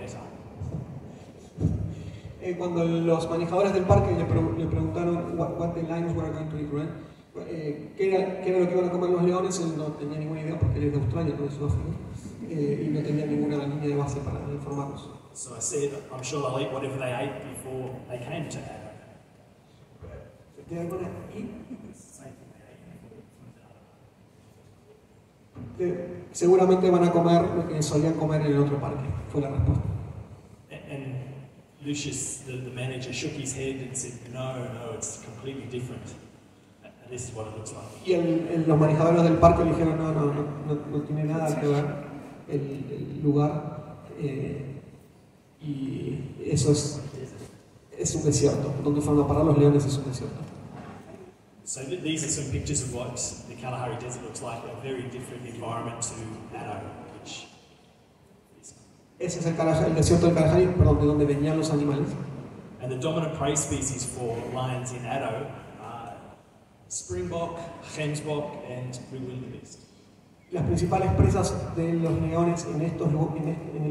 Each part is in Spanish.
better. Cuando los manejadores del parque le preguntaron what the lions were going to eat, right? ¿Qué era lo que iban a comer los leones? Él no tenía ninguna idea porque él es de Australia, no de Sudáfrica, y no tenía ninguna línea de base para informarnos. So I said, I'm sure they'll eat whatever they ate before they came to Addo. They're gonna eat. Same thing they ate before. Seguramente van a comer lo que solían comer en el otro parque, fue la respuesta. And Lucius, the manager, shook his head and said, no, it's completely different. And this is what it looks like. Y los manejadores del parque le dijeron, no tiene nada que ver el lugar, y eso es un desierto. Donde fueron a parar los leones es un desierto. So these are some pictures of what the Kalahari Desert looks like, a very different environment to Addo, which is... Ese es el desierto del Kalahari, perdón, de donde venían los animales. And the dominant prey species for lions in Addo are springbok, gemsbok, and blue wildebeest. Las principales presas de los leones en el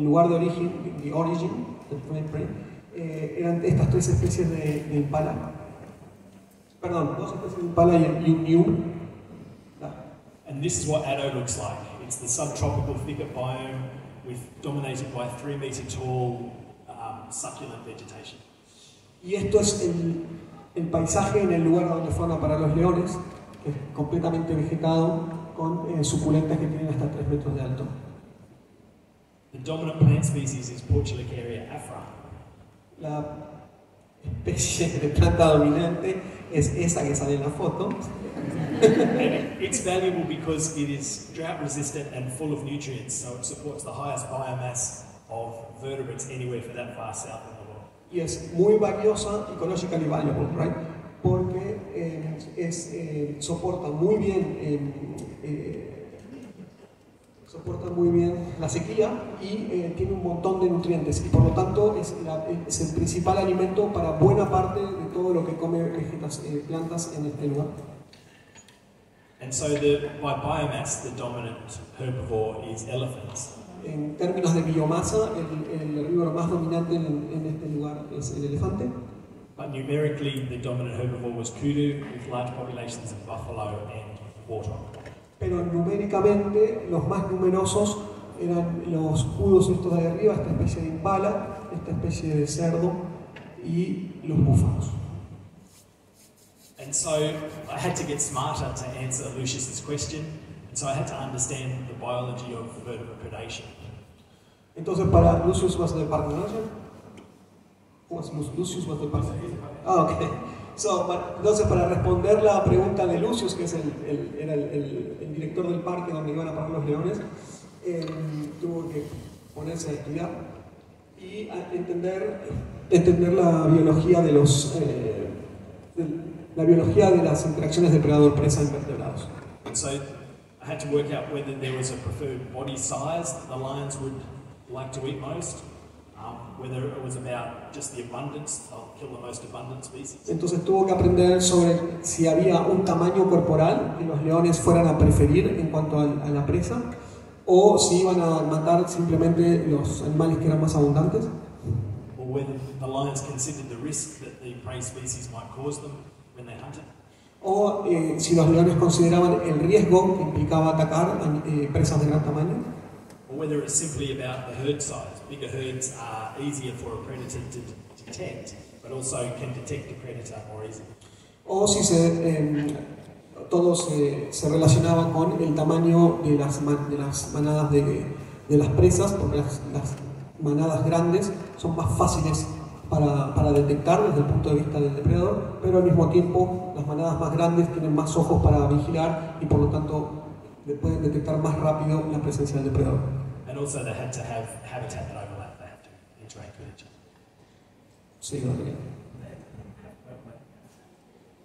lugar de origen, the origin, eran estas tres especies de impala. Perdón, dos especies de impala y un ñu. And this is what Addo looks like. It's the subtropical thicket biome dominated by 3-meter tall succulent vegetation. Y esto es el paisaje en el lugar donde fueron a parar los leones, que es completamente vegetado, con suculentas que tienen hasta 3 metros de alto. The dominant plant species is Portulacaria afra. La especie de planta dominante es esa que sale en la foto. And it's valuable because it is drought resistant and full of nutrients, so it supports the highest biomass of vertebrates anywhere for that far south in the world. Y es muy valiosa, ecologically valuable, right? Porque soporta muy bien la sequía y tiene un montón de nutrientes, y por lo tanto es el principal alimento para buena parte de todo lo que come plantas en este lugar. And so by biomass, the dominant herbivore is elephants. En términos de biomasa, el herbívoro más dominante en este lugar es el elefante. But numerically, the dominant herbivore was kudu, with large populations of buffalo and warthog. Pero numéricamente, los más numerosos eran los kudos estos de ahí arriba, esta especie de impala, esta especie de cerdo y los búfalos. And so I had to get smarter to answer Lucius's question, and so I had to understand the biology of vertebrate predation. Entonces, para Lucius was the park manager. Lucius was the park manager. Okay. Entonces, para responder la pregunta de Lucius, que era el director del parque donde iban a parar los leones, tuvo que ponerse a estudiar y a entender la biología de las interacciones depredador-presa en vertebrados. And so I had to work out whether there was a preferred body size that the lions would like to eat most. Whether it was about just the abundance, I'll kill the most abundant species. Entonces tuvo que aprender sobre si había un tamaño corporal que los leones fueran a preferir en cuanto a la presa, o si iban a matar simplemente los animales que eran más abundantes, Or whether the lions considered the risk that the prey species might cause them when they hunted. o si los leones consideraban el riesgo que implicaba atacar presas de gran tamaño, Or whether it's simply about the herd size. Bigger herds are easier for a predator to detect, but also can detect a predator more easily. o si todos se relacionaban con el tamaño de las manadas de las presas, porque las manadas grandes son más fáciles para detectar desde el punto de vista del depredador, pero al mismo tiempo las manadas más grandes tienen más ojos para vigilar y por lo tanto pueden detectar más rápido la presencia del depredador. And also they had to have habitat that overlap, they have to interact with each other. Sí,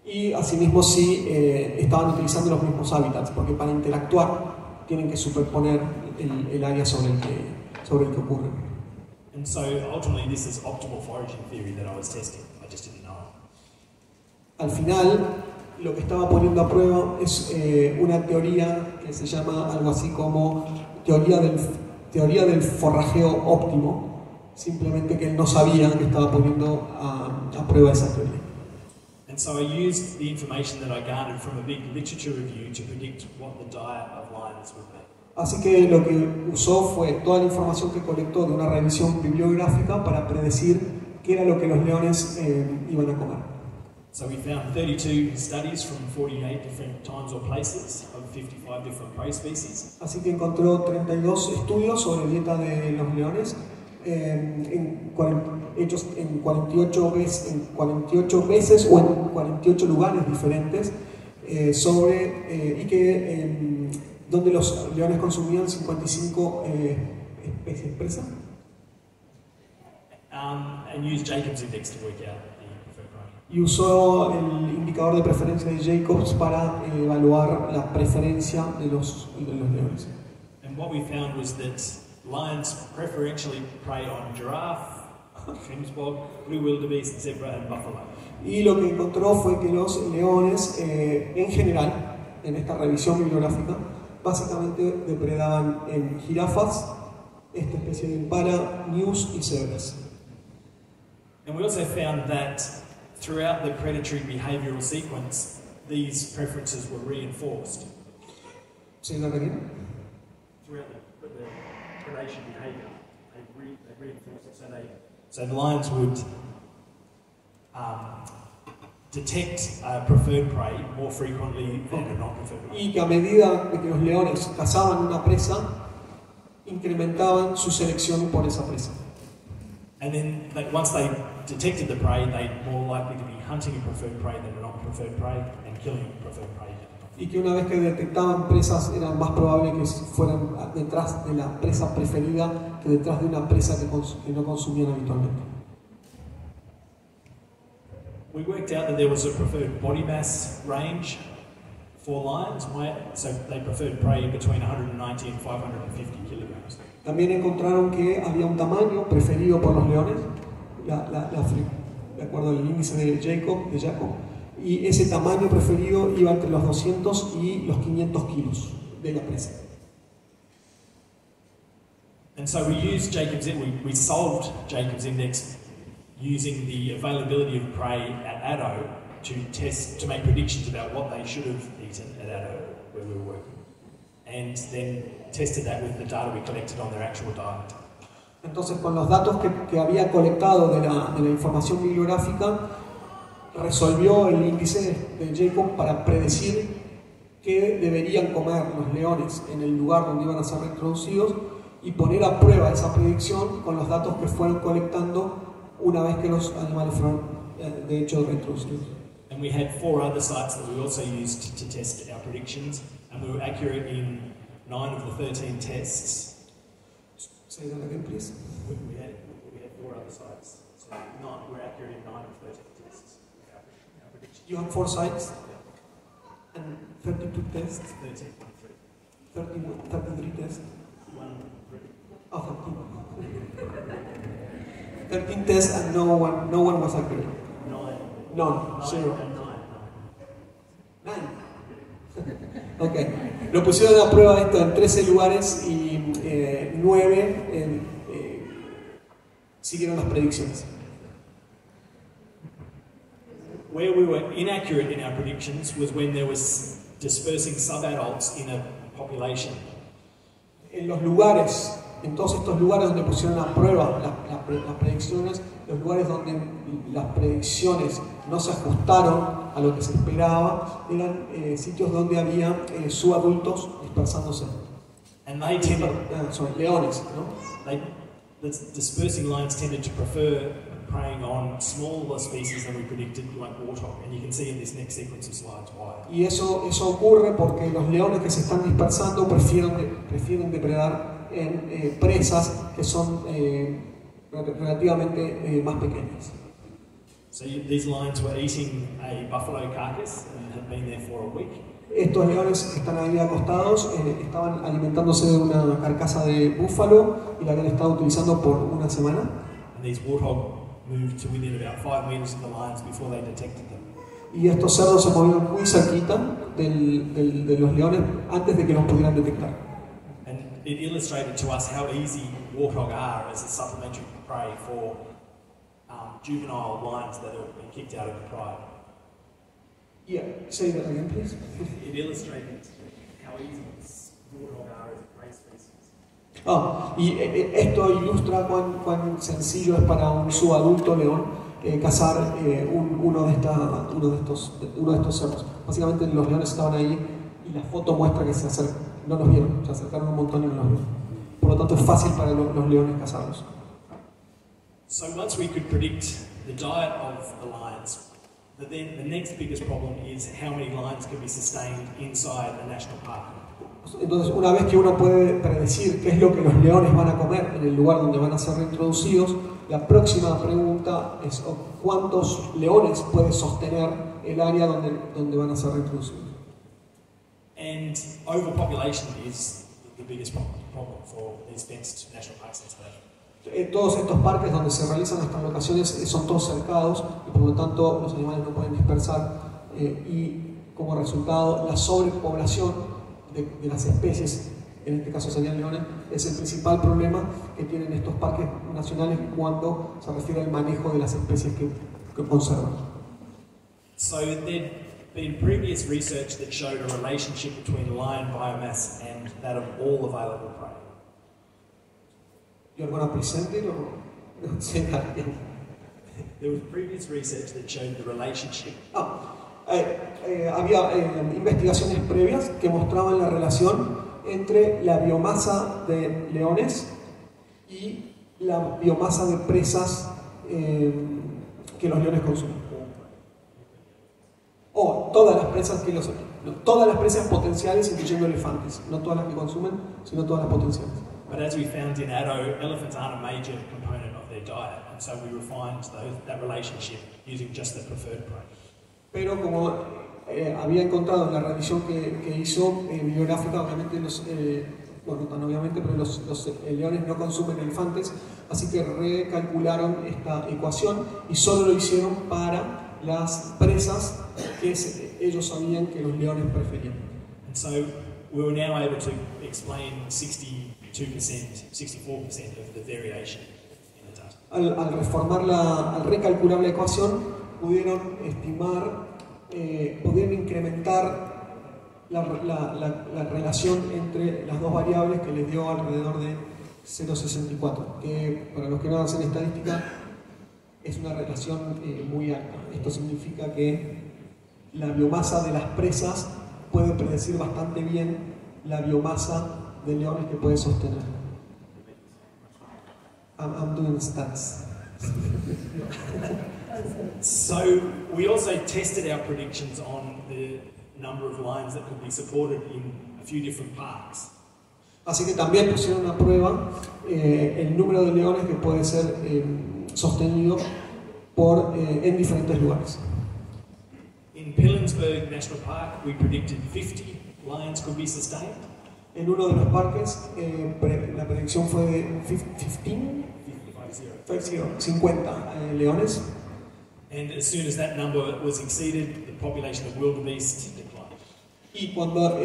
y asimismo sí estaban utilizando los mismos hábitats, porque para interactuar tienen que superponer el área sobre el que ocurre. And so ultimately this is optimal foraging theory that I was testing. I just didn't know it. Al final, lo que estaba poniendo a prueba es una teoría que se llama algo así como teoría del forrajeo óptimo, simplemente que él no sabía que estaba poniendo a prueba esa teoría. And so I used the information that I garnered from a big literature review to predict what the diet of lions would be. Así que lo que usó fue toda la información que colectó de una revisión bibliográfica para predecir qué era lo que los leones iban a comer. So we found 32 studies from 48 different times or places of 55 different prey species. Así que encontró 32 estudios sobre dieta de los leones, hechos en 48 veces o en 48 lugares diferentes, donde los leones consumían 55 especies presas. And used Jacob's index to work out the preferred prey. Y usó el indicador de preferencia de Jacobs para evaluar la preferencia de los leones. And what we found was that lions preferentially prey on giraffe, shrimps-bog, blue wildebeest, zebra, and buffalo. Y lo que encontró fue que los leones, en general, en esta revisión bibliográfica, básicamente depredaban en jirafas, esta especie de impala, gnus y cebras. And we also found that throughout the predatory behavioural sequence, these preferences were reinforced. ¿Sí, la requieren? Throughout the predation behaviour, they reinforced it. So the lions would detect preferred prey more frequently than a non-preferred prey. Y que a medida de que los leones cazaban una presa, incrementaban su selección por esa presa. And then once they detected the prey, they're more likely to be hunting a preferred prey than a non-preferred prey and killing a preferred prey. Y que una vez que detectaban presas, era más probable que fueran detrás de la presa preferida que detrás de una presa que no consumían habitualmente. We worked out that there was a preferred body mass range for lions, so they preferred prey between 190 and 550 kilograms. También encontraron que había un tamaño preferido por los leones, de acuerdo al índice de Jacob, y ese tamaño preferido iba entre los 200 y los 500 kilos de la presa. And so we solved Jacob's index using the availability of prey at Addo to make predictions about what they should have eaten at Addo where we were working, and then tested that with the data we collected on their actual diet. Entonces, con los datos que había colectado de la información bibliográfica, resolvió el índice de Jacob para predecir qué deberían comer los leones en el lugar donde iban a ser reintroducidos y poner a prueba esa predicción con los datos que fueron colectando una vez que los animales fueron de hecho reintroducidos. And we had 4 other sites that we also used to test our predictions, and we were accurate in 9 of the 13 tests. Say that again, please. We had 4 other sites, so we're accurate in 9 of 13 tests. Our predictions. You have 4 sites and 32 tests. 33 tests. 13 tests and no one was accurate. None. 0. 9. Ok. Lo pusieron a prueba esto en 13 lugares y 9 siguieron las predicciones. Where we were inaccurate in our predictions was when there was dispersing subadults in a population. En todos estos lugares donde pusieron a prueba las predicciones, los lugares donde las predicciones no se ajustaron a lo que se esperaba, eran sitios donde había subadultos dispersándose. And leones, ¿no? The dispersing lions tended to prefer preying on smaller species than we predicted, like warthog, and you can see in this next sequence of slides why. Y eso ocurre porque los leones que se están dispersando prefieren depredar en presas que son relativamente más pequeñas. So these lions were eating a buffalo carcass and had been there for a week. Estos leones que están ahí acostados estaban alimentándose de una carcasa de búfalo y la habían estado utilizando por una semana. And these warthog moved to within about 5 meters of the lions before they detected them. Y estos cerdos se movieron muy cerquita de los leones antes de que los pudieran detectar. And it illustrated to us how easy warthog are as a supplementary prey for juvenile lions that have been kicked out of the pride. Yeah, say that again, please. It illustrated how easy warthog are as a prey species. Esto ilustra cuán sencillo es para un subadulto león cazar uno de estos cerdos. Básicamente los leones estaban ahí y la foto muestra que no los vieron, se acercaron un montón y no los vieron. Por lo tanto es fácil para los leones cazarlos. So once we could predict the diet of the lions, then the next biggest problem is how many lions can be sustained inside a national park. Entonces, una vez que uno puede predecir qué es lo que los leones van a comer en el lugar donde van a ser reintroducidos, la próxima pregunta es ¿cuántos leones puede sostener el área donde van a ser reintroducidos? And overpopulation is the biggest problem for these fenced national parks in today. Todos estos parques donde se realizan estas locaciones son todos cercados y por lo tanto los animales no pueden dispersar y como resultado la sobrepoblación de las especies, en este caso serían leones, es el principal problema que tienen estos parques nacionales cuando se refiere al manejo de las especies que conservan. So there'd been previous research that showed a relationship between lion biomass and that of all available prey. You're going to present it or say that again? There was previous research that showed the relationship. Había investigaciones previas que mostraban la relación entre la biomasa de leones y la biomasa de presas que los leones consumen. O todas las presas potenciales, incluyendo elefantes, no todas las que consumen, sino todas las potenciales. But as we found in Addo, elephants aren't a major component of their diet, and so we refined that relationship using just the preferred prey. Pero como había encontrado en la revisión que hizo bibliográfica, obviamente los leones no consumen elefantes, así que recalcularon esta ecuación y solo lo hicieron para las presas que ellos sabían que los leones preferían. And so we were now able to explain 62%, 64% of the variation in the data. Al recalcular la ecuación, pudieron incrementar la relación entre las dos variables que les dio alrededor de 0,64, que para los que no hacen estadística es una relación muy alta. Esto significa que la biomasa de las presas puede predecir bastante bien la biomasa de leones que puede sostener. I'm doing stats. So we also tested our predictions on the number of lions that could be supported in a few different parks. Así que también pusieron a prueba el número de leones que puede ser sostenido en diferentes lugares. In Pilanesberg National Park, we predicted 50 lions could be sustained. En uno de los parques, la predicción fue de 50 leones. And as soon as that number was exceeded, the population of wildebeest declined. Y cuando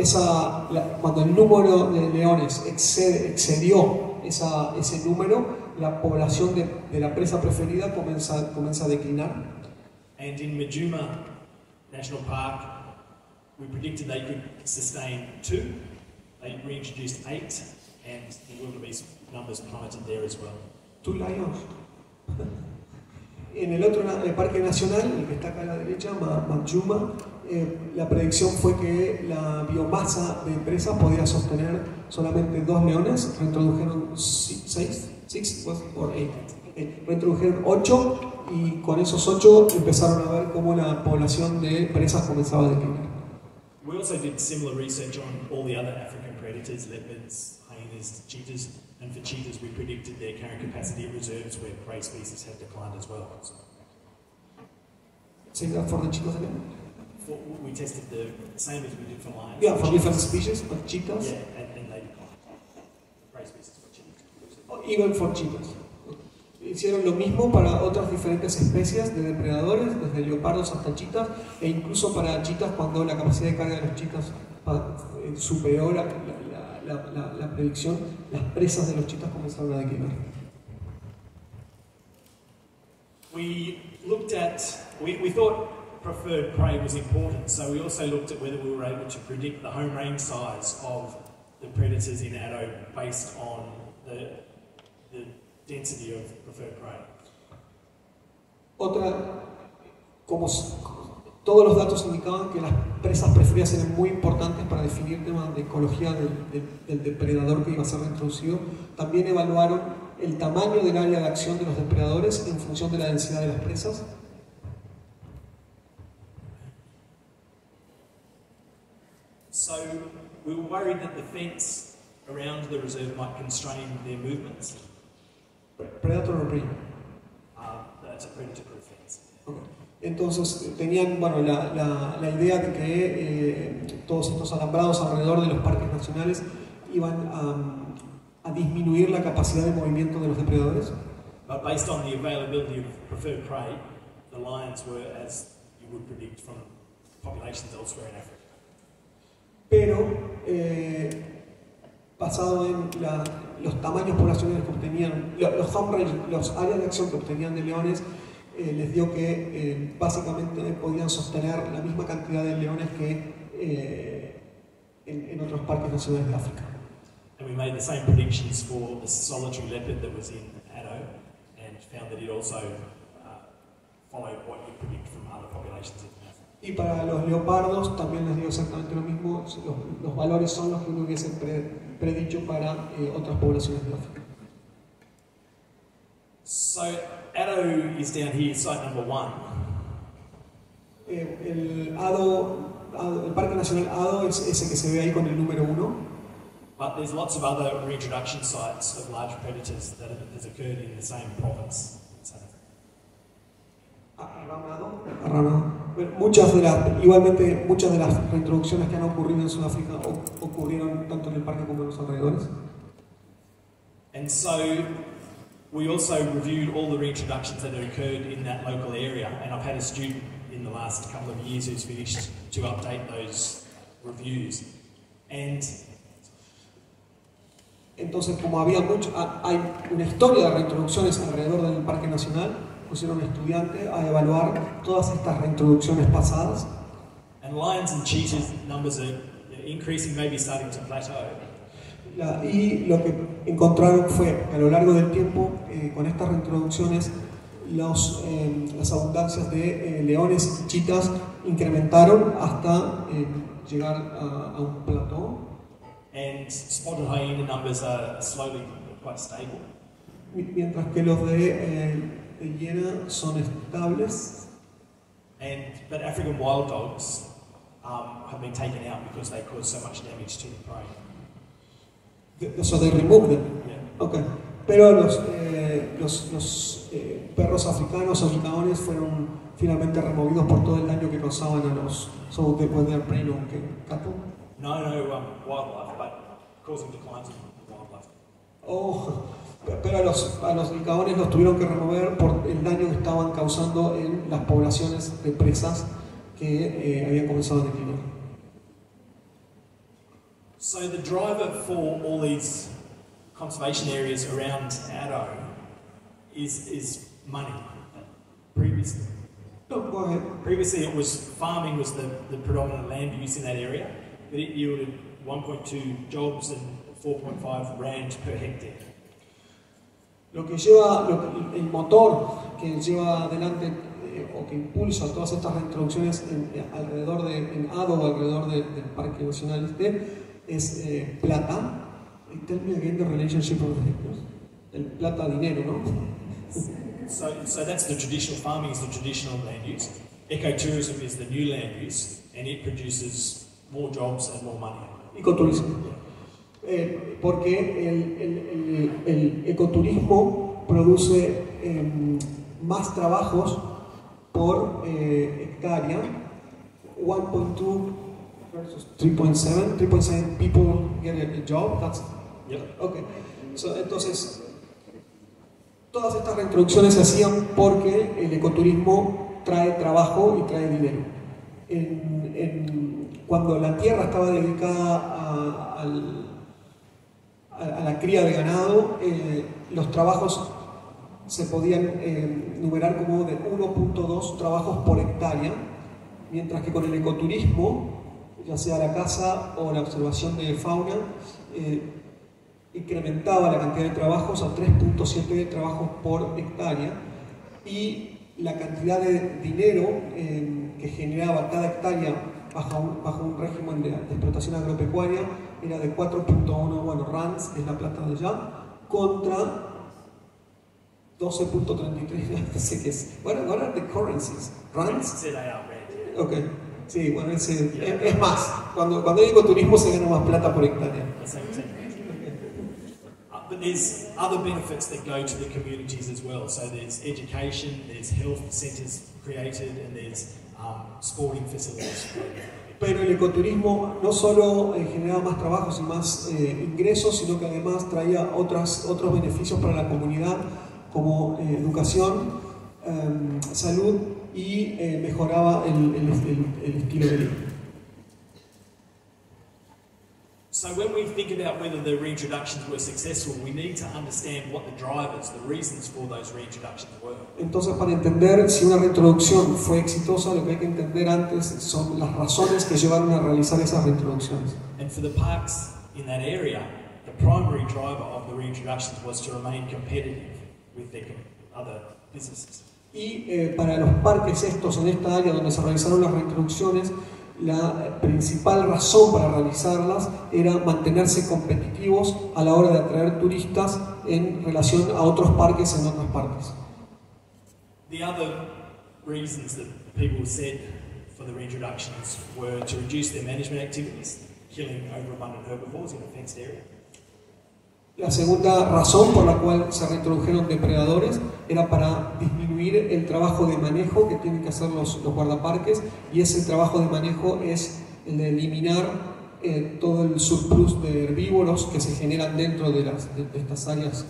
el número de leones excedió ese número, la población de la presa preferida comienza a declinar. And in Majuma National Park, we predicted they could sustain 2. They reintroduced 8, and the wildebeest numbers plummeted there as well. 2 lions. En el otro parque nacional, el que está acá a la derecha, Majuma, la predicción fue que la biomasa de presas podía sostener solamente 2 leones, reintrodujeron 6 or 8. Reintrodujeron 8 y con esos 8 empezaron a ver cómo la población de presas comenzaba a declinar. We also did similar research on all the other African predators, leopards, hyenas, cheetahs, and for cheetahs we predicted their carrying capacity reserves where prey species had declined as well. Say that for the cheetahs again? We tested the same as we did for lions. Yeah, for different species, but cheetahs? Yeah, and they declined. Prey species for cheetahs. Even for cheetahs. Hicieron lo mismo para otras diferentes especies de depredadores, desde leopardos hasta chitas, e incluso para chitas cuando la capacidad de carga de los chitas superior a la predicción, las presas de los chitas comenzaron a declinar. We thought preferred prey was important, so we also looked at whether we were able to predict the home range size of the predators in Addo based on the density of preferred prey. Como todos los datos indicaban que las presas preferidas eran muy importantes para definir temas de ecología del depredador que iba a ser reintroducido, también evaluaron el tamaño del área de acción de los depredadores en función de la densidad de las presas. So we were worried that the fence around the reserve might constrain their movements. Predator or prey? That's a predator-proof fence. Okay. Entonces tenían la idea de que todos estos alambrados alrededor de los parques nacionales iban a disminuir la capacidad de movimiento de los depredadores. But based on the availability of preferred prey, the lions were, as you would predict from populations elsewhere in Africa. Pero basado en los tamaños poblacionales que obtenían, los home range, los áreas de acción que obtenían de leones, les dio que básicamente podían sostener la misma cantidad de leones que en otros parques nacionales de África. And we made the same predictions for the solitary leopard that was in Addo, and found that it also followed what you predict from other populations in Africa. Y para los leopardos también les dio exactamente lo mismo, los valores son los que uno hubiese predicho para otras poblaciones de África. So Addo is down here, site number 1. El Parque Nacional Addo es ese que se ve ahí con el número 1. But there's lots of other reintroduction sites of large predators that has occurred in the same province in South Africa. Igualmente muchas de las reintroducciones que han ocurrido en Sudáfrica ocurrieron tanto en el parque como en los alrededores. And so we also reviewed all the reintroductions that had occurred in that local area, and I've had a student in the last couple of years who's finished to update those reviews. And entonces, como hay una historia de reintroducciones alrededor del Parque Nacional, pusieron a un estudiante a evaluar todas estas reintroducciones pasadas. And lions and cheetahs numbers are increasing, maybe starting to plateau. Y lo que encontraron fue que a lo largo del tiempo, con estas reintroducciones, las abundancias de leones y chitas incrementaron hasta llegar a un plató. And spotted hyena numbers are slowly quite stable. Mientras que los de hiena son estables. But African wild dogs have been taken out because they cause so much damage to the prey. So they remove them. Yeah. Okay. Pero los perros africanos o licaones fueron finalmente removidos por todo el daño que causaban a los. So they were prey no cattle. No, wildlife, but causing declines in wildlife. Pero a los licaones los tuvieron que remover por el daño que estaban causando en las poblaciones de presas que habían comenzado a declinar. So the driver for all these conservation areas around Addo is money. Previously. No, go ahead. Previously farming was the predominant land use in that area, but it yielded 1.2 jobs and 4.5 rand per hectare. El motor que lleva adelante o que impulsa todas estas reintroducciones alrededor en Addo o alrededor del Parque Nacional es plata. Tell me again the relationship of the hectares. El plata dinero, ¿no? So that's the traditional farming, is the traditional land use. Ecotourism is the new land use, and it produces more jobs and more money. Ecoturismo. Porque el ecoturismo produce más trabajos por hectárea, 1.2 versus 3.7 people get a job. That's okay. Entonces todas estas reintroducciones se hacían porque el ecoturismo trae trabajo y trae dinero. Cuando la tierra estaba dedicada a la cría de ganado, los trabajos se podían numerar como de 1.2 trabajos por hectárea, mientras que con el ecoturismo, ya sea la caza o la observación de fauna, incrementaba la cantidad de trabajos a 3.7 trabajos por hectárea, y la cantidad de dinero que generaba cada hectárea bajo un régimen de explotación agropecuaria era de 4.1 rands, que es la plata de allá, contra 12.33, no sé qué es. What are the currencies? Rands? Ok, sí, bueno, es más. Cuando digo turismo se gana más plata por hectárea. But there's other benefits that go to the communities as well. So there's education, there's health centres created, and there's sporting facilities. Pero el ecoturismo no solo generaba más trabajos y más ingresos, sino que además traía otros beneficios para la comunidad, como educación, salud, y mejoraba el estilo de vida. So when we think about whether the reintroductions were successful, we need to understand what the drivers, the reasons for those reintroductions were. Entonces, para entender si una reintroducción fue exitosa, lo que hay que entender antes son las razones que llevaron a realizar esas reintroducciones. And for the parks in that area, the primary driver of the reintroductions was to remain competitive with their other businesses. Y para los parques estos en esta área donde se realizaron las reintroducciones, la principal razón para realizarlas era mantenerse competitivos a la hora de atraer turistas en relación a otros parques en otras partes. The other reasons that people said for the reintroductions were to reduce their management activities, killing overabundant herbivores in a fenced area. La segunda razón por la cual se reintrodujeron depredadores era para disminuir el trabajo de manejo que tienen que hacer los guardaparques, y ese trabajo de manejo es el de eliminar todo el surplus de herbívoros que se generan dentro de estas áreas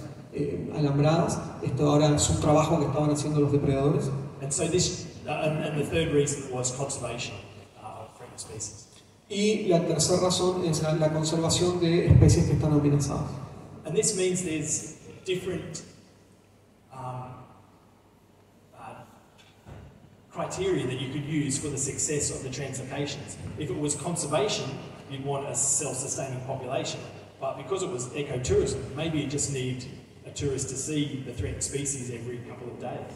alambradas. Esto ahora es un trabajo que estaban haciendo los depredadores. And so and the third reason was conservation of threatened species. Y la tercera razón es la conservación de especies que están amenazadas. And this means there's different criteria that you could use for the success of the translocations. If it was conservation, you'd want a self-sustaining population. But because it was ecotourism, maybe you just need a tourist to see the threatened species every couple of days.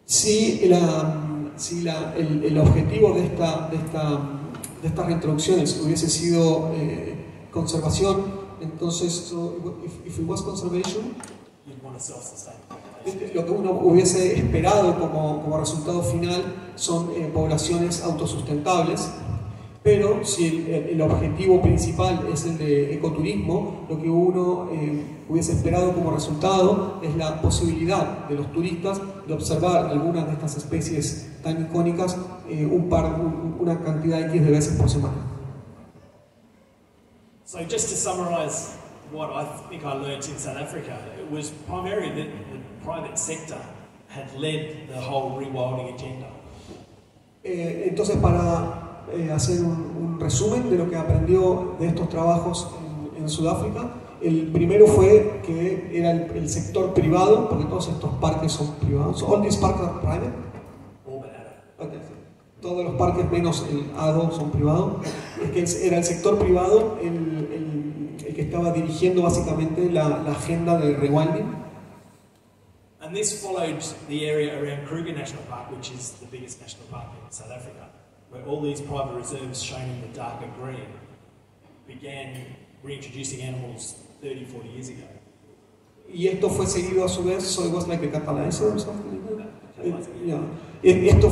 Si el objetivo de estas reintroducciones hubiese sido conservación, entonces, if it was conservation, lo que uno hubiese esperado como resultado final son poblaciones autosustentables. Pero si el objetivo principal es el de ecoturismo, lo que uno hubiese esperado como resultado es la posibilidad de los turistas de observar algunas de estas especies tan icónicas una cantidad X de veces por semana. So just to summarize what I think I learned in South Africa, it was primarily that the private sector had led the whole rewilding agenda. Entonces, para hacer un resumen de lo que aprendió de estos trabajos en Sudáfrica, el primero fue que era el sector privado, porque todos estos parques son privados. All these parks are private? Okay. Todos los parques menos el ADO son privados. Es que era el sector privado el que estaba dirigiendo básicamente la agenda de rewilding. And this followed the area around Kruger National Park, which is the biggest national park in South Africa, where all these private reserves shown in the darker green began reintroducing animals 30, 40 years ago. Y esto fue seguido a su vez, so it was like a catalyzer or something like that. Esto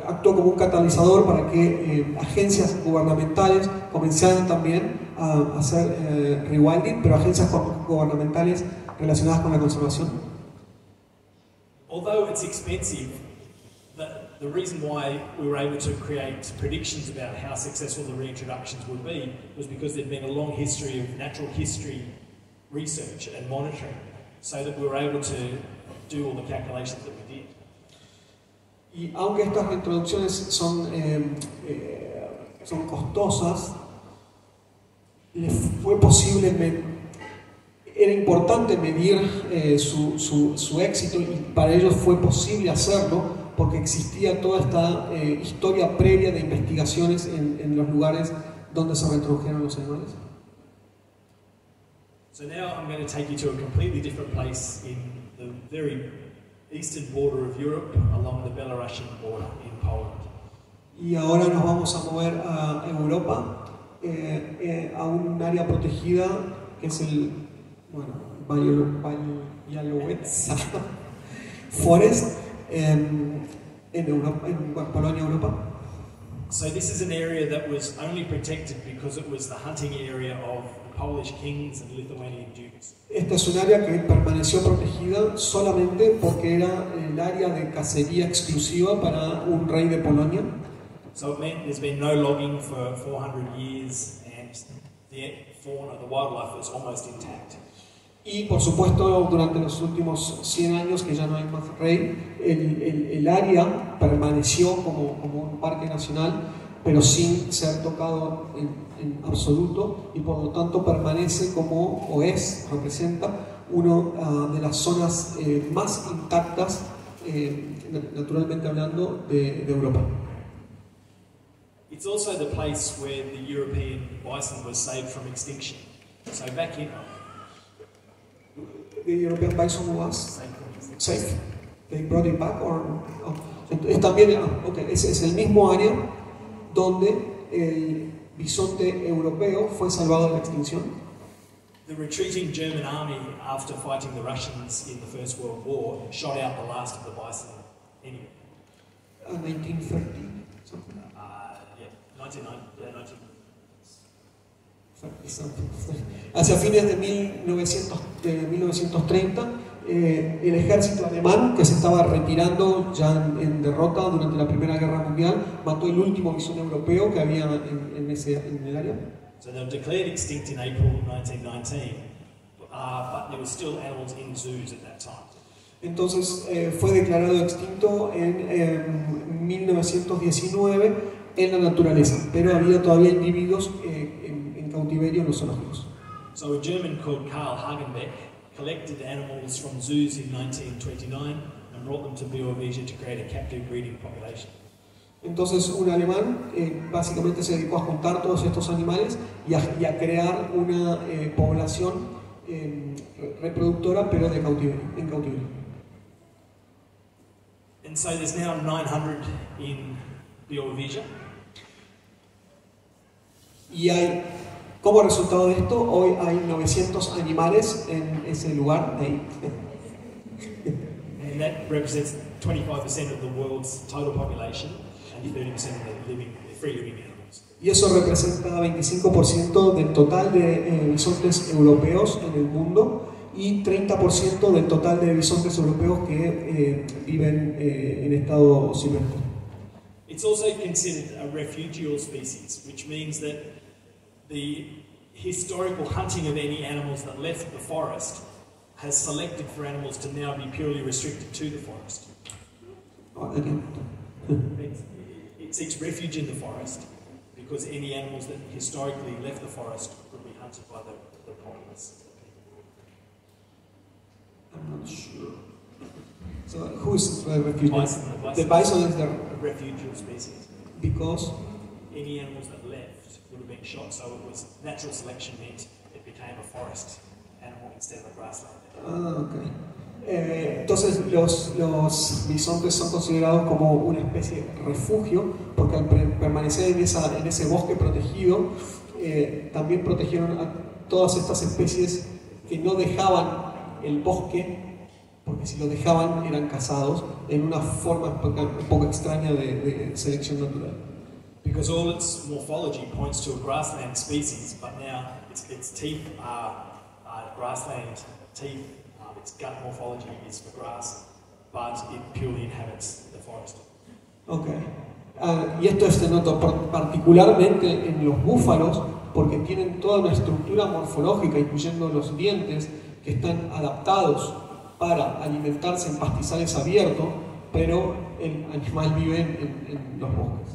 actuó como un catalizador para que agencias gubernamentales comenzaran también a hacer rewilding, pero agencias gubernamentales relacionadas con la conservación. Although it's expensive, the reason why we were able to create predictions about how successful the reintroductions would be was because there'd been a long history of natural history research and monitoring, so that we were able to do all the calculations that we did. Y aunque estas reintroducciones son costosas, le fue posible, era importante medir su éxito, y para ellos fue posible hacerlo porque existía toda esta historia previa de investigaciones en los lugares donde se reintrodujeron los animales. So now I'm going to take you to a completely different place in the very eastern border of Europe, along the Belarusian border in Poland. Y ahora nos vamos a mover a Europa, a un área protegida que es el Białowieża Forest en Europa, en Polonia, Europa. So this is an area that was only protected because it was the hunting area of the Polish kings and Lithuanian dukes. Esta es un área que permaneció protegida solamente porque era el área de cacería exclusiva para un rey de Polonia. So it meant there's been no logging for 400 years, and the fauna, the wildlife was almost intact. Y por supuesto, durante los últimos 100 años que ya no hay más rey, el área permaneció como un parque nacional, pero sin ser tocado en absoluto, y por lo tanto permanece como, o representa una de las zonas más intactas, naturalmente hablando, de Europa. It's also the place where the European bison was saved from extinction. So back in The European bison was safe. They brought it back, or es también, es el mismo área donde el bisonte europeo fue salvado de la extinción. The retreating German army, after fighting the Russians in the First World War, shot out the last of the bison anyway. 1930 something. 1990. Hacia fines de 1930, el ejército alemán, que se estaba retirando ya en derrota durante la Primera Guerra Mundial, mató el último bisón europeo que había en el área. So they were declared extinct in April 1919, but there were still animals in zoos at that time. Entonces fue declarado extinto en 1919 en la naturaleza, pero había todavía individuos en cautiverio en los zoológicos. So a German called Karl Hagenbeck collected animals from zoos in 1929 and brought them to Białowieża to create a captive breeding population. Entonces un alemán básicamente se dedicó a juntar todos estos animales y a crear una población reproductora, pero en cautiverio. And so there's now 900 in Białowieża. Y como resultado de esto, hoy hay 900 animales en ese lugar de ahí. And that represents 25% of the world's total population and 30% of the free living animals. Y eso representa 25% del total de bisontes europeos en el mundo y 30% del total de bisontes europeos que viven en estado silvestre. It's also considered a refugial species, which means that the historical hunting of any animals that left the forest has selected for animals to now be purely restricted to the forest. It seeks refuge in the forest because any animals that historically left the forest could be hunted by the populace. I'm not sure. So who is the refugee? Bison. The bison is the refugial species. Because any animals that left would have been shot, so it was natural selection meant it became a forest animal instead of a grassland. Okay. Entonces los bisontes son considerados como una especie de refugio porque al permanecer en ese bosque protegido también protegieron a todas estas especies que no dejaban el bosque, porque si lo dejaban eran cazados en una forma un poco extraña de selección natural. Because all its morphology points to a grassland species, but now its teeth are grassland teeth. Its gut morphology is for grass, but it purely inhabits the forest. Okay. Y esto se nota particularmente en los búfalos, porque tienen toda una estructura morfológica, incluyendo los dientes, que están adaptados para alimentarse en pastizales abiertos, pero el animal vive en los bosques.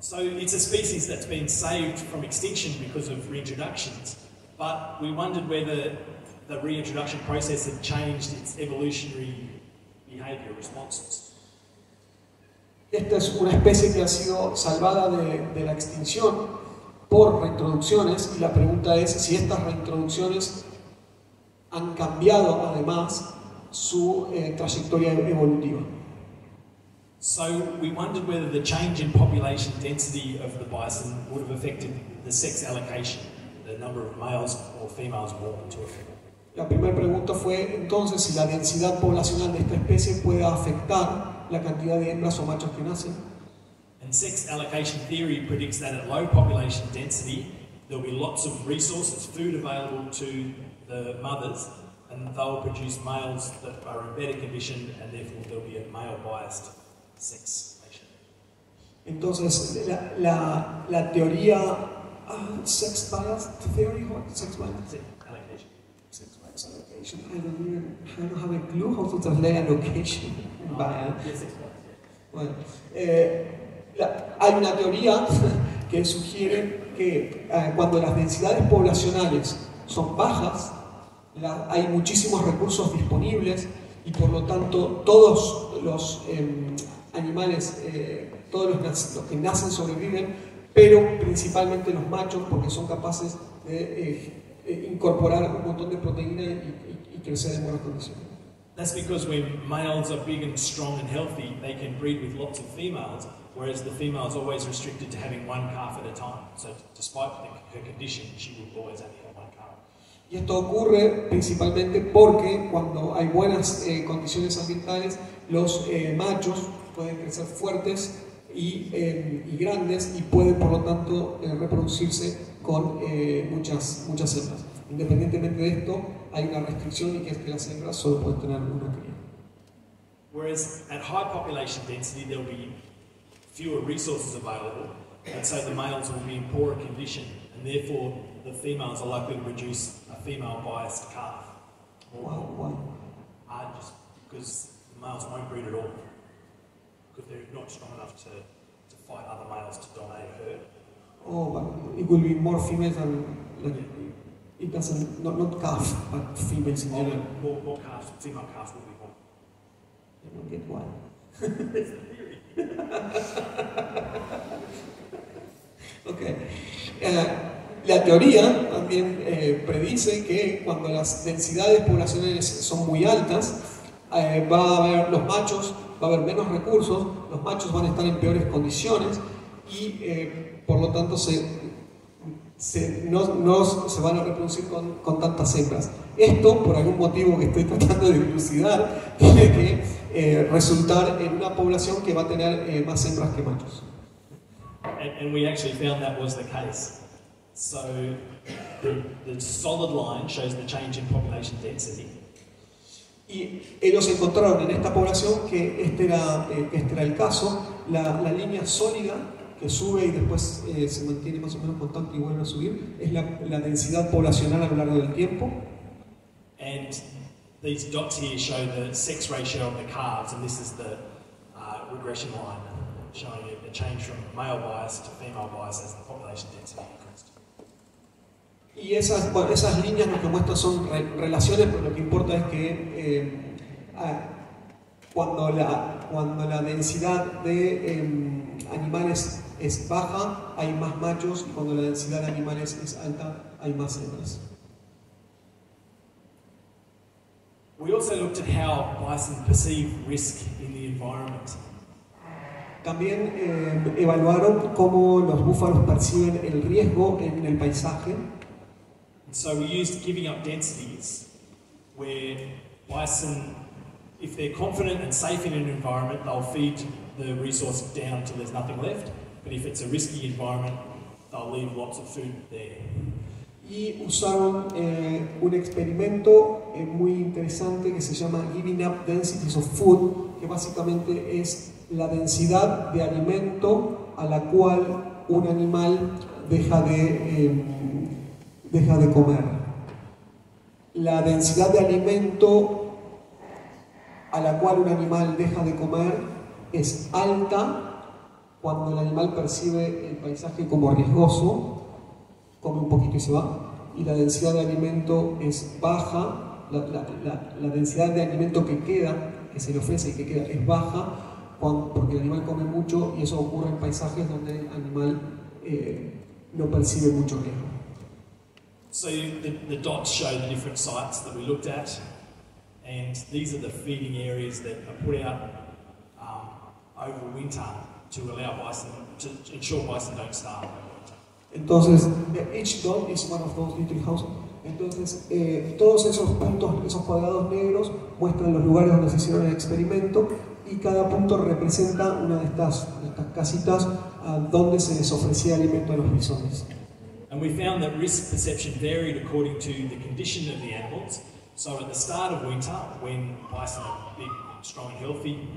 So it's a species that's been saved from extinction because of reintroductions, but we wondered whether the reintroduction process had changed its evolutionary behavior responses. Esta es una especie que ha sido salvada de la extinción por reintroducciones y la pregunta es si estas reintroducciones han cambiado además su trayectoria evolutiva. So we wondered whether the change in population density of the bison would have affected the sex allocation, the number of males or females born to a female. La primera pregunta fue entonces si la densidad poblacional de esta especie puede afectar la cantidad de hembras o machos que nacen. And sex allocation theory predicts that at low population density there will be lots of resources, food available to the mothers, and they'll produce males that are in better condition, and therefore there'll be a male-biased sex ratio. Entonces la teoría sex bias theory, sex bias Allocation. sex bias allocation. I don't have a clue how to translate allocation bias. Yes, sex bias, yeah. Bueno, hay una teoría que sugiere que cuando las densidades poblacionales son bajas, hay muchísimos recursos disponibles y por lo tanto todos los animales, todos los que nacen sobreviven, pero principalmente los machos porque son capaces de incorporar un montón de proteína y crecer en buenas condiciones. That's because when males are big and strong and healthy, they can breed with lots of females, whereas the female is always restricted to having one calf at a time. So despite her condition, she will always only have one calf. Y esto ocurre principalmente porque cuando hay buenas condiciones ambientales, los machos pueden crecer fuertes y grandes y pueden por lo tanto reproducirse con muchas hembras. Independientemente de esto, hay una restricción y que es que las hembras solo pueden tener una cría. Whereas at high population density, there will be fewer resources available, and so the males will be in poorer condition, and therefore the females are likely to produce a female-biased calf. Wow. Just because the males won't breed at all, because they're not strong enough to fight other males to dominate a herd. Oh, but it will be more females than it doesn't not calf, but females in general. More calves, female calves will be born. I don't get why. It's the theory. Okay. La teoría también predice que cuando las densidades poblacionales son muy altas, va a haber los machos, va a haber menos recursos, los machos van a estar en peores condiciones y por lo tanto no se van a reproducir con tantas hembras. Esto, por algún motivo que estoy tratando de dilucidar, tiene que resultar en una población que va a tener más hembras que machos. And we actually found that was the case. So the solid line shows the change in population density. Y ellos encontraron en esta población que este era el caso. La línea sólida que sube y después se mantiene más o menos constante y vuelve a subir es la densidad poblacional a lo largo del tiempo. And these dots here show the sex ratio of the calves, and this is the regression line showing a change from male bias to female bias as the population density increased. Y esas líneas lo que muestran son relaciones, pero lo que importa es que cuando la densidad de animales es baja, hay más machos, y cuando la densidad de animales es alta, hay más hembras. We also looked at how bison perceive risk in the environment. También evaluaron cómo los búfalos perciben el riesgo en el paisaje. So we used giving up densities where bison, if they're confident and safe in an environment, they'll feed the resource down until there's nothing left. But if it's a risky environment, they'll leave lots of food there. Y usaron un experimento muy interesante que se llama Giving Up Densities of Food, que básicamente es la densidad de alimento a la cual un animal deja de comer. La densidad de alimento a la cual un animal deja de comer es alta Cuando el animal percibe el paisaje como riesgoso, come un poquito y se va, y la densidad de alimento es baja, la densidad de alimento que queda, que se le ofrece y que queda, es baja, porque el animal come mucho, y eso ocurre en paisajes donde el animal no percibe mucho riesgo. So the dots show the different sites that we looked at, and these are the feeding areas that are put out over winter to allow bison, to ensure bison don't starve over winter. Entonces, each dot is one of those little houses. Entonces, todos esos puntos, esos cuadrados negros, muestran los lugares donde se hicieron el experimento, y cada punto representa una de estas casitas donde se les ofrecía alimento a los bisones. And we found that risk perception varied according to the condition of the animals. So at the start of winter, when bison are big, strong and healthy,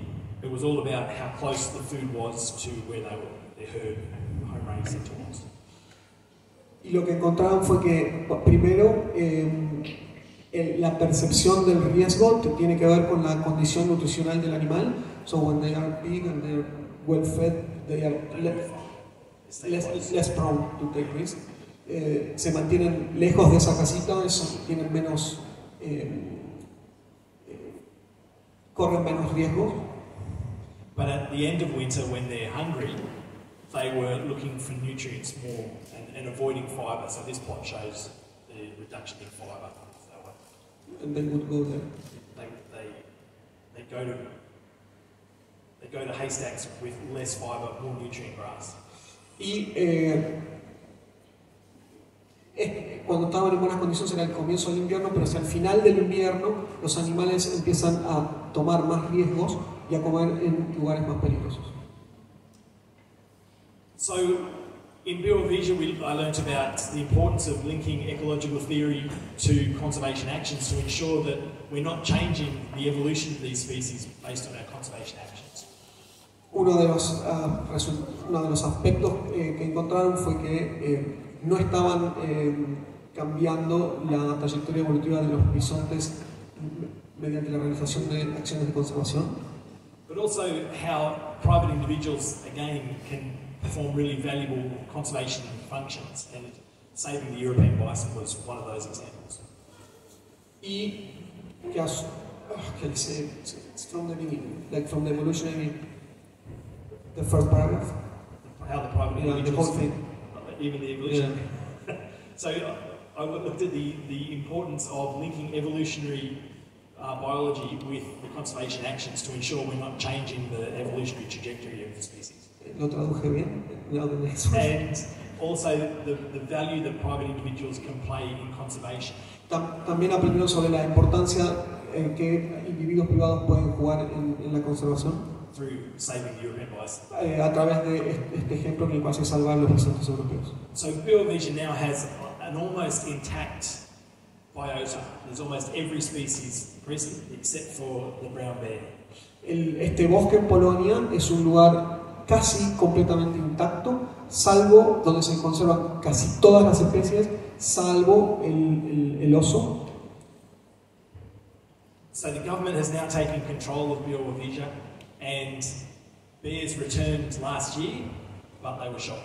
it was all about how close the food was to where their herd, home range centre was. Y lo que encontraron fue que, primero, la percepción del riesgo tiene que ver con la condición nutricional del animal. So when they are big and they are well fed, they are less prone to take risk. Se mantienen lejos de esa casita, tienen menos, corren menos riesgos. But at the end of winter, when they're hungry, they were looking for nutrients more and avoiding fibre. So this plot shows the reduction in fibre. And they would go there. They go to haystacks with less fibre, more nutrient grass. Y cuando estaban en buenas condiciones era el comienzo del invierno, pero hacia el final del invierno los animales empiezan a tomar más riesgos y a comer en lugares más peligrosos. So, in Biovigia, I learnt about the importance of linking ecological theory to conservation actions to ensure that we're not changing the evolution of these species based on our conservation actions. Uno de los aspectos que encontraron fue que no estaban cambiando la trayectoria evolutiva de los bisontes mediante la realización de acciones de conservación. But also how private individuals, again, can perform really valuable conservation functions, and saving the European bison was one of those examples. Y it's from the beginning, like from the evolutionary, the first paragraph. How the private individuals, the whole thing. Even the evolution. Yeah. So I looked at the importance of linking evolutionary biology with the conservation actions to ensure we're not changing the evolutionary trajectory of the species. Lo traduje bien. And also the value that private individuals can play in conservation. También aprendieron sobre la importancia que individuos privados pueden jugar en la conservación. Through saving the European bison. A través de este ejemplo en el cual se salvan los bisontes europeos. So Biovigia now has an almost intact biota. There's almost every species present except for the brown bear. Este bosque en Polonia es un lugar casi completamente intacto, salvo donde se conservan casi todas las especies, salvo el oso. So the government has now taken control of Biovigia, and bears returned last year, but they were shot.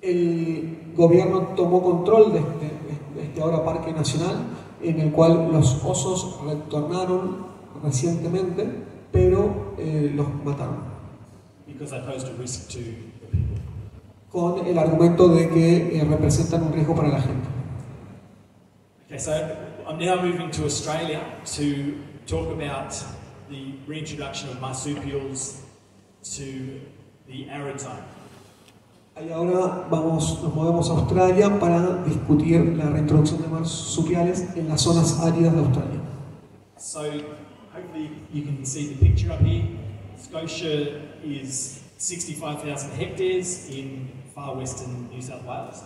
El gobierno tomó control de este ahora parque nacional, en el cual los osos retornaron recientemente, pero los mataron. Because they posed a risk to the people. Con el argumento de que representan un riesgo para la gente. Okay, so I'm now moving to Australia to talk about the reintroduction of marsupials to the arid zone. Y ahora nos movemos a Australia para discutir la reintroducción de marsupiales en las zonas áridas de Australia. So hopefully you can see the picture up here. Scotia is 65,000 hectares in far western New South Wales.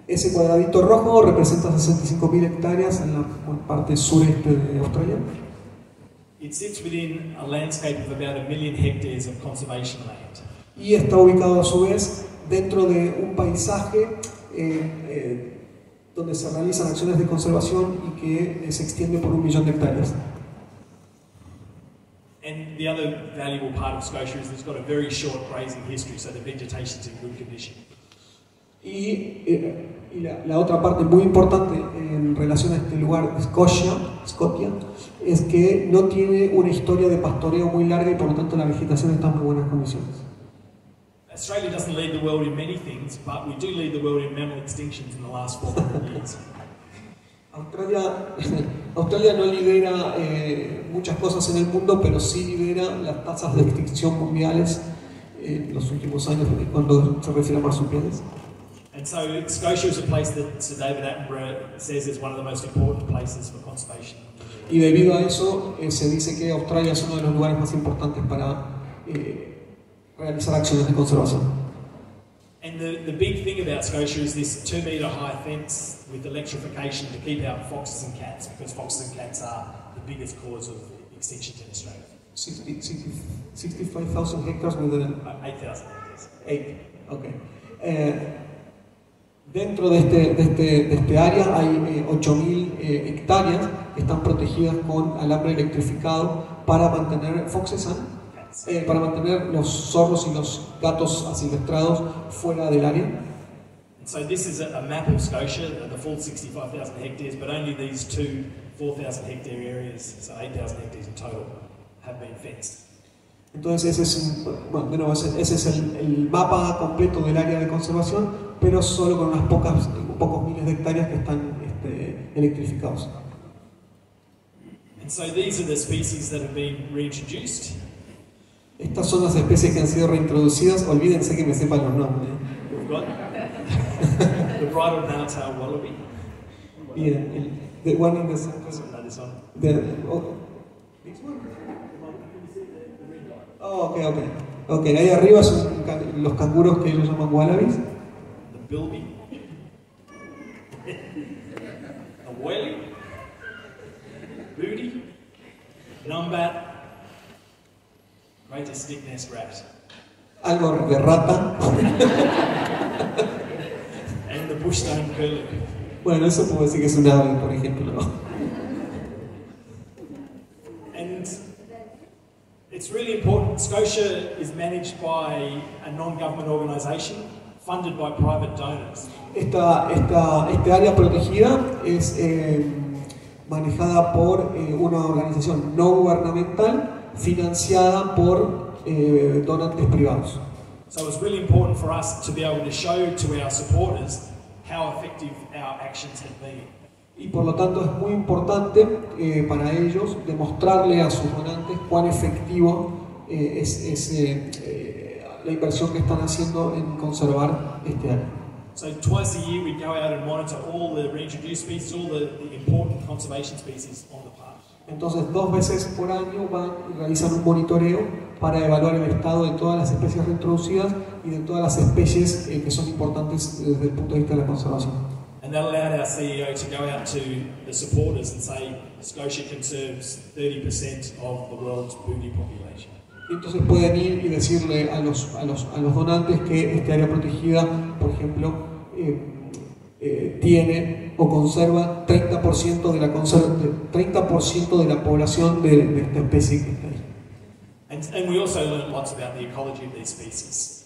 Ese cuadradito rojo representa 65.000 hectáreas en la parte sureste de Australia. It sits within a landscape of about 1 million hectares of conservation land. Y está ubicado a su vez dentro de un paisaje donde se realizan acciones de conservación y que se extiende por 1 millón de hectáreas. And the other valuable part of Scotia is it's got a very short grazing history, so the vegetation's in good condition. Y la otra parte muy importante en relación a este lugar, Scotia, es que no tiene una historia de pastoreo muy larga y por lo tanto la vegetación está en muy buenas condiciones. Australia doesn't lead the world in many things, but we do lead the world in mammal extinctions in the last 400 years. Australia no lidera muchas cosas en el mundo, pero sí lidera las tasas de extinción mundiales en los últimos años cuando se refiere a marsupiales. And so Scotia is a place that Sir David Attenborough says is one of the most important places for conservation. Y debido a eso se dice que Australia es uno de los lugares más importantes para realizar acciones de conservación. And the big thing about Scotia is this 2-metre high fence with electrification to keep out foxes and cats, because foxes and cats are the biggest cause of extinctions in Australia. 65,000 hectares with 8,000 hectares. 8, okay. Dentro de este área hay 8.000 hectáreas que están protegidas con alambre electrificado para mantener para mantener los zorros y los gatos asilvestrados fuera del área. So this is a map of Scotia, the full 65,000 hectares, but only these two 4,000 hectare areas, so 8,000 hectares in total, have been fenced. Entonces ese es el mapa completo del área de conservación, pero solo con unos pocos miles de hectáreas que están electrificados. And so these are the species that have been reintroduced. Estas son las especies que han sido reintroducidas. Olvídense que me sepan los nombres. We've got the bridled nartail wallaby. Bien, the one in the center. No, this one. This one. Oh, ok, ahí arriba son los canguros que ellos llaman wallabies. The bilby. A whaley. Booty. Numbat. Greatest stick nest rat. Algo de rata. And the bushstone curlew. Bueno, eso puedo decir que es un ave, por ejemplo, ¿no? And it's really important. Scotia is managed by a non-government organisation funded by private donors. Este área protegida es manejada por una organización no gubernamental financiada por donantes privados. So it's really important for us to be able to show to our supporters how effective our actions have been. Y por lo tanto es muy importante para ellos demostrarle a sus donantes cuán efectivo es la inversión que están haciendo en conservar este área. So twice a year we go out and monitor all the reintroduced species, all the important conservation species on the park. Entonces 2 veces por año van y realizan un monitoreo para evaluar el estado de todas las especies reintroducidas y de todas las especies que son importantes desde el punto de vista de la conservación. And that allowed our CEO to go out to the supporters and say Scotia conserves 30% of the world's booty population. Y entonces pueden ir y decirle a los donantes que este área protegida, por ejemplo, tiene o conserva 30% de la población de esta especie que está ahí. And we also learned lots about the ecology of these species.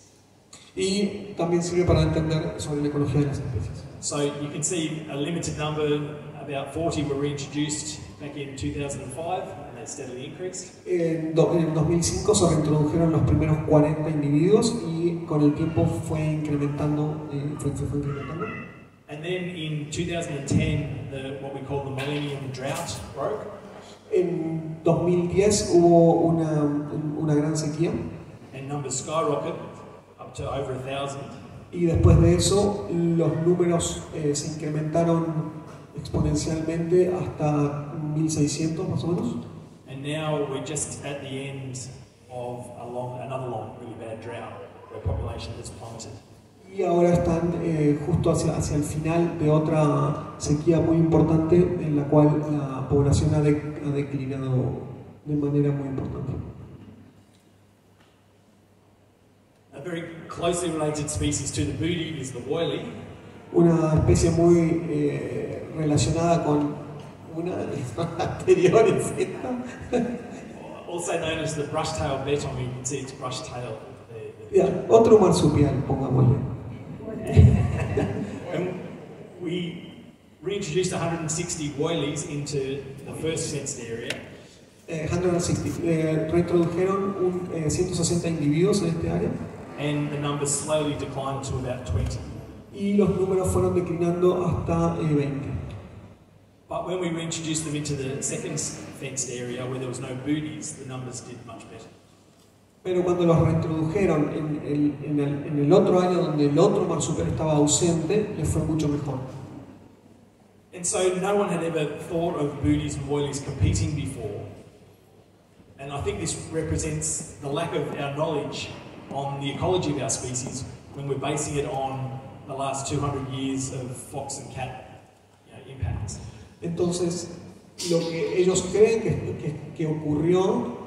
Y también sirve para entender sobre la ecología de las especies. So you can see a limited number, about 40 were reintroduced back in 2005, and they steadily increased. En 2005 se reintrodujeron los primeros 40 individuos y con el tiempo fue incrementando, fue incrementando. And then in 2010, what we call the Millennium Drought broke. En 2010 hubo una gran sequía. And numbers skyrocketed up to over 1,000. Y después de eso, los números se incrementaron exponencialmente hasta 1.600 más o menos. And now we're just at the end of another long, really bad drought, where population has plummeted. Y ahora están justo hacia el final de otra sequía muy importante en la cual la población ha declinado de manera muy importante. A very closely related species to the booty is the woylie. Una especie muy relacionada con una de las anteriores. Also known as the brush-tailed bettong, you can see it's brush-tailed there. Ya, otro marsupial, pongámosle. And we reintroduced 160 woylies into the first fenced area. 160. Reintrodujeron 160 individuos en este área. And the numbers slowly declined to about 20. Y los números fueron declinando hasta 20. But when we reintroduced them into the second fenced area where there was no booties, the numbers did much better. Pero cuando los reintrodujeron en el otro área donde el otro marsupial estaba ausente, les fue mucho mejor. And so no one had ever thought of booties and woylies competing before. And I think this represents the lack of our knowledge on the ecology of our species when we're basing it on the last 200 years of fox and cat impacts. Entonces, lo que ellos creen que ocurrió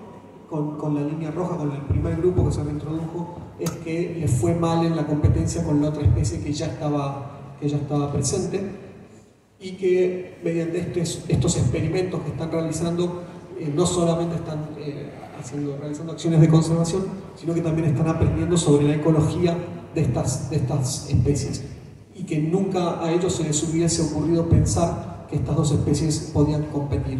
con la línea roja, con el primer grupo que se reintrodujo, es que les fue mal en la competencia con la otra especie que ya estaba presente, y que mediante estos experimentos que están realizando, no solamente están realizando acciones de conservación, sino que también están aprendiendo sobre la ecología de estas especies, y que nunca a ellos se les hubiese ocurrido pensar que estas dos especies podían competir.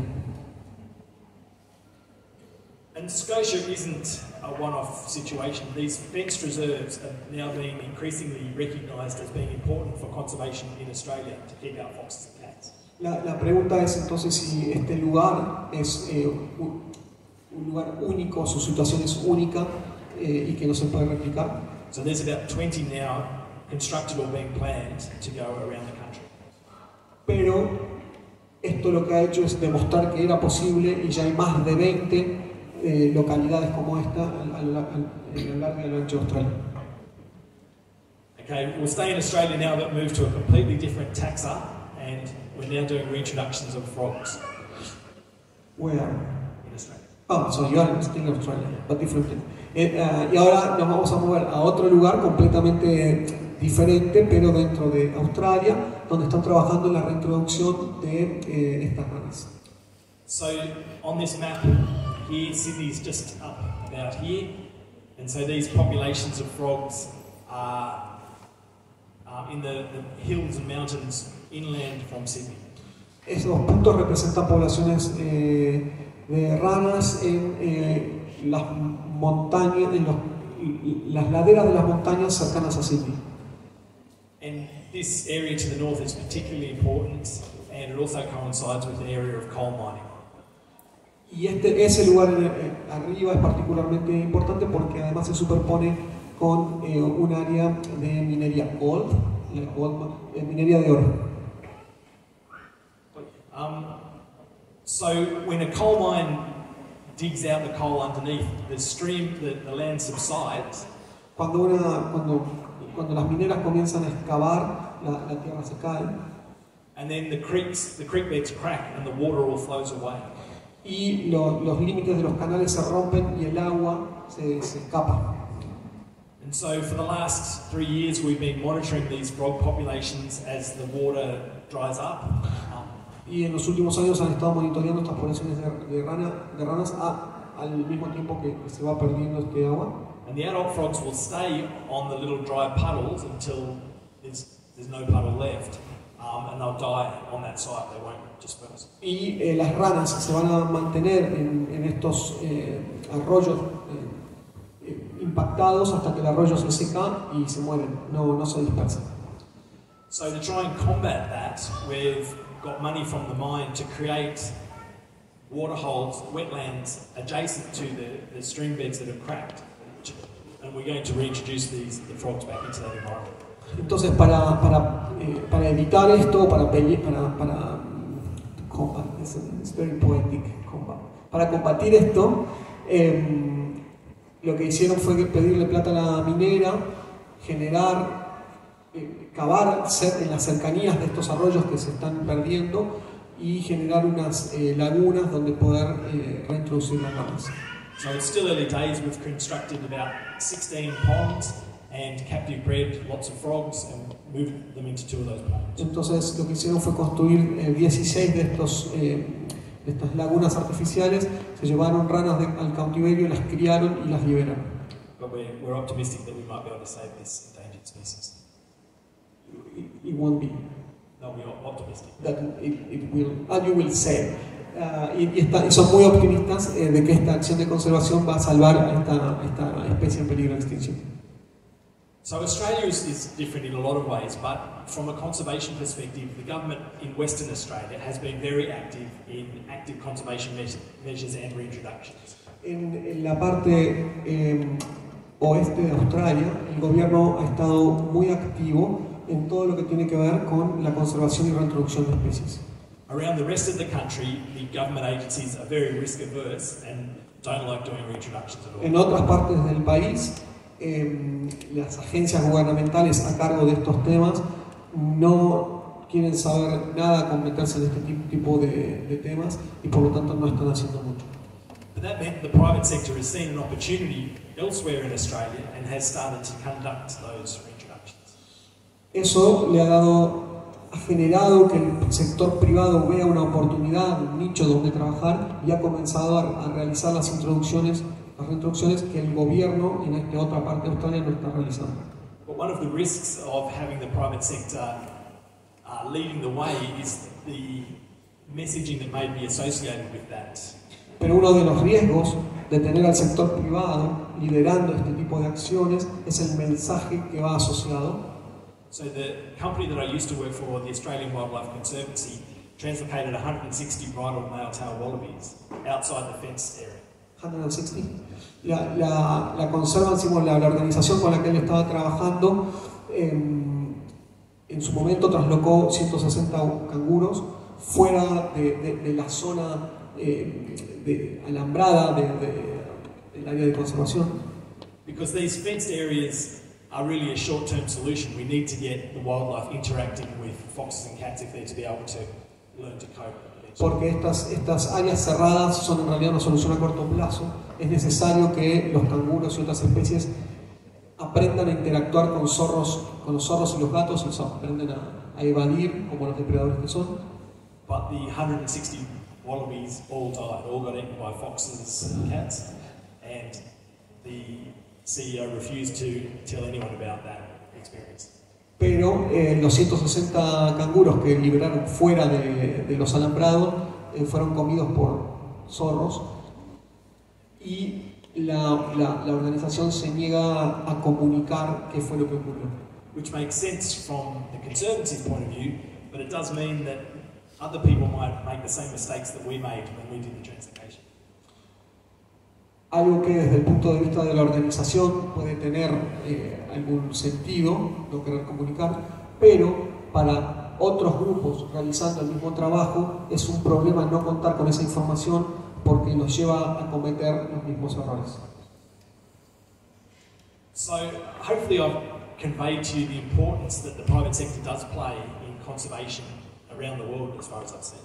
And Scotia isn't a one-off situation. These fenced reserves are now being increasingly recognised as being important for conservation in Australia to keep out foxes and cats. La pregunta es entonces si este lugar es un lugar único, su situación es única y que no se puede replicar. So there's about 20 now constructed or being planned to go around the country. Pero esto lo que ha hecho es demostrar que era posible, y ya hay más de 20 localidades como esta en el largo y el ancho de Australia. Okay, we'll stay in Australia now, but move to a completely different taxa, and we're now doing reintroductions of frogs. Where? In Australia. Oh, so you are still in Australia, but differently. Y ahora nos vamos a mover a otro lugar completamente diferente, pero dentro de Australia, donde están trabajando en la reintroducción de estas ranas. So on this map here, Sydney's just up about here, and so these populations of frogs are in the hills and mountains inland from Sydney. Esos puntos representan poblaciones de ranas en las montañas, las laderas de las montañas cercanas a Sydney. And this area to the north is particularly important, and it also coincides with an area of coal mining. Y ese lugar arriba es particularmente importante porque además se superpone con un área de minería minería de oro. So when a coal mine digs out the coal underneath, the land subsides. Cuando las mineras comienzan a excavar, la tierra se cae. And then the creek beds crack and the water all flows away. Y los límites de los canales se rompen y el agua se escapa. And so for the last 3 years we've been monitoring these frog populations as the water dries up. Y en los últimos años han estado monitoreando estas poblaciones de ranas al mismo tiempo que se va perdiendo este agua. And the adult frogs will stay on the little dry puddles until there's no puddle left, and they'll die on that site. They won't disperse. Y las ranas se van a mantener en estos arroyos impactados hasta que el arroyo se seca y se mueren, no se dispersan. So to try and combat that, we've got money from the mine to create waterholes, wetlands adjacent to the stream beds that have cracked, and we're going to reintroduce the frogs back into that environment. Entonces para evitar esto, para combatir esto, lo que hicieron fue pedirle plata a la minera, cavar en las cercanías de estos arroyos que se están perdiendo y generar unas lagunas donde poder reintroducir las ranas. So it's still early days. We've constructed about 16 ponds and captive bred lots of frogs and moved them into 2 of those ponds. Entonces lo que hicieron fue construir 16 de estos estas lagunas artificiales, se llevaron ranas al cautiverio, las criaron y las liberaron. But we're optimistic that we might be able to save this endangered species. It won't be. No, we are optimistic. That it will, you will say. Y son muy optimistas de que esta acción de conservación va a salvar a esta especie en peligro de extinción. So Australia is different in a lot of ways, but from a conservation perspective, the government in Western Australia has been very active in active conservation measures and reintroductions. En la parte oeste de Australia, el gobierno ha estado muy activo en todo lo que tiene que ver con la conservación y reintroducción de especies. Around the rest of the country, the government agencies are very risk averse and don't like doing reintroductions at all. En otras partes del país, las agencias gubernamentales a cargo de estos temas no quieren saber nada con meterse en este tipo de temas y por lo tanto no están haciendo mucho. But that meant the private sector has seen an opportunity elsewhere in Australia and has started to conduct those reintroductions. Eso ha generado que el sector privado vea una oportunidad, un nicho donde trabajar y ha comenzado a realizar las reintroducciones que el gobierno en esta otra parte de Australia no está realizando. But one of the risks of having the private sector leading the way is the messaging that may be associated with that. Pero uno de los riesgos de tener al sector privado liderando este tipo de acciones es el mensaje que va asociado. So the company that I used to work for, the Australian Wildlife Conservancy, translocated 160 bridled male-tailed wallabies outside the fenced area. 160. La Conservancy, la organización con la que él estaba trabajando, en su momento traslocó 160 canguros fuera de la zona alambrada del área de conservación. Because these fenced areas are really a short-term solution. We need to get the wildlife interacting with foxes and cats if they're to be able to learn to cope. Porque estas áreas cerradas son en realidad una solución a corto plazo. Es necesario que los canguros y otras especies aprendan a interactuar con los zorros y los gatos, y aprenden a evadir como los depredadores que son. But the 160 wallabies all died, all got eaten by foxes and cats, and the CEO refused to tell anyone about that experience. Pero los 160 canguros que liberaron fuera de los alambrados fueron comidos por zorros y la organización se niega a comunicar qué fue lo que ocurrió. Which makes sense from the Conservancy's point of view, but it does mean that other people might make the same mistakes that we made when we did the translocation. Algo que desde el punto de vista de la organización puede tener algún sentido, no querer comunicar, pero para otros grupos realizando el mismo trabajo es un problema no contar con esa información porque los lleva a cometer los mismos errores. So hopefully I've conveyed to you the importance that the private sector does play in conservation around the world as far as I've seen.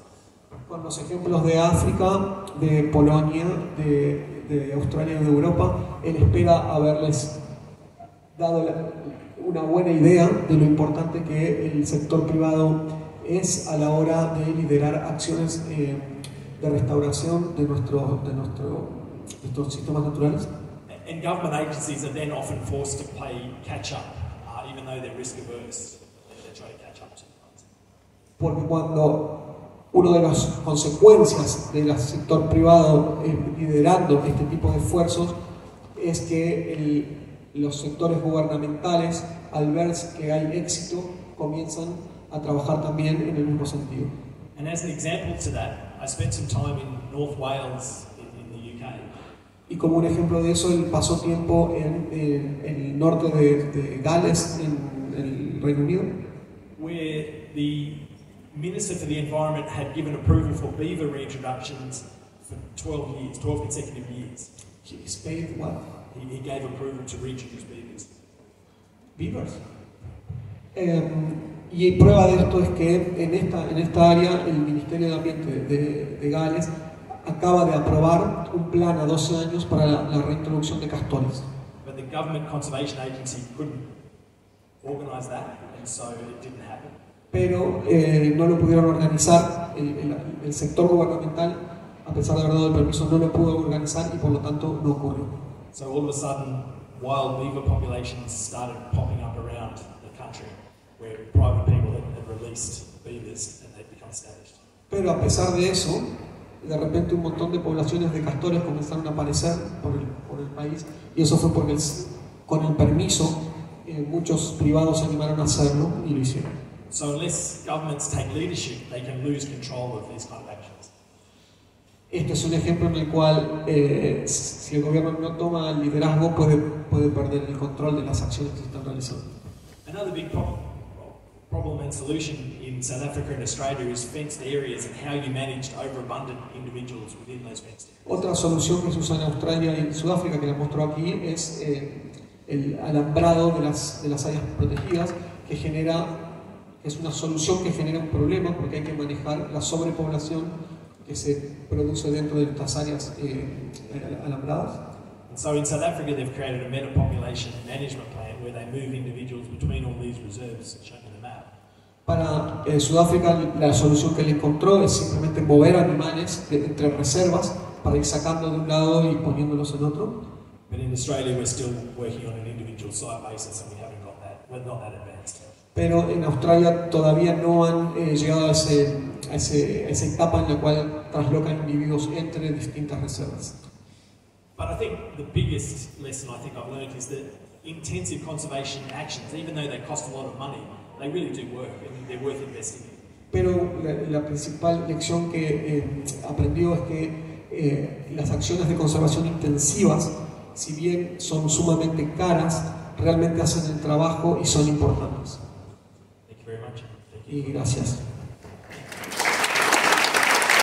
Con los ejemplos de África, de Polonia, de Australia y de Europa, él espera haberles dado una buena idea de lo importante que el sector privado es a la hora de liderar acciones de restauración de nuestros sistemas naturales. And government agencies are then often forced to play catch up, even though they're risk averse. They try to catch up sometimes. Porque cuando una de las consecuencias del sector privado liderando este tipo de esfuerzos es que los sectores gubernamentales, al ver que hay éxito, comienzan a trabajar también en el mismo sentido. And as an example to that, I spent some time in North Wales in the UK. Y como un ejemplo de eso, él pasó tiempo en el norte de Gales, en el Reino Unido, where the Minister for the Environment had given approval for beaver reintroductions for 12 consecutive years. He paid what? He gave approval to reintroduce beavers. Beavers. Y prueba de esto es que en esta área el Ministerio de Ambiente de Gales acaba de aprobar un plan a 12 años para la reintroducción de castores. But the Government Conservation Agency couldn't organise that, and so it didn't happen. pero no lo pudieron organizar, el sector gubernamental, a pesar de haber dado el permiso, no lo pudo organizar y por lo tanto no ocurrió. So all of a sudden, wild beaver populations started popping up around the country, where private people had released beavers and they'd become established. Pero a pesar de eso, de repente un montón de poblaciones de castores comenzaron a aparecer por el país, y eso fue porque con el permiso muchos privados se animaron a hacerlo y lo hicieron. So unless governments take leadership, they can lose control of these kind of actions. Este es un ejemplo en el cual si el gobierno no toma el liderazgo puede perder el control de las acciones que se están realizando. Another big problem and solution in South Africa and Australia is fenced areas and how you managed overabundant individuals within those fenced areas. Otra solución que se usa en Australia y en Sudáfrica, que la mostró aquí, es el alambrado de las áreas protegidas, que es una solución que genera un problema porque hay que manejar la sobrepoblación que se produce dentro de estas áreas alambradas. And so in South Africa they've created a meta-population management plan where they move individuals between all these reserves shown in the map. Para Sudáfrica la solución que le encontró es simplemente mover animales entre reservas para ir sacando de un lado y poniéndolos en otro. But in Australia we're still working on an individual site basis and we haven't got that, we're not that advanced. Pero en Australia todavía no han llegado a esa etapa en la cual traslocan individuos entre distintas reservas. But I think the biggest lesson I think I've learned is that intensive conservation actions, even though they cost a lot of money, they really do work and they're worth investing in. Pero la principal lección que aprendió es que las acciones de conservación intensivas, si bien son sumamente caras, realmente hacen el trabajo y son importantes. Thank you very much. Thank you. Y gracias.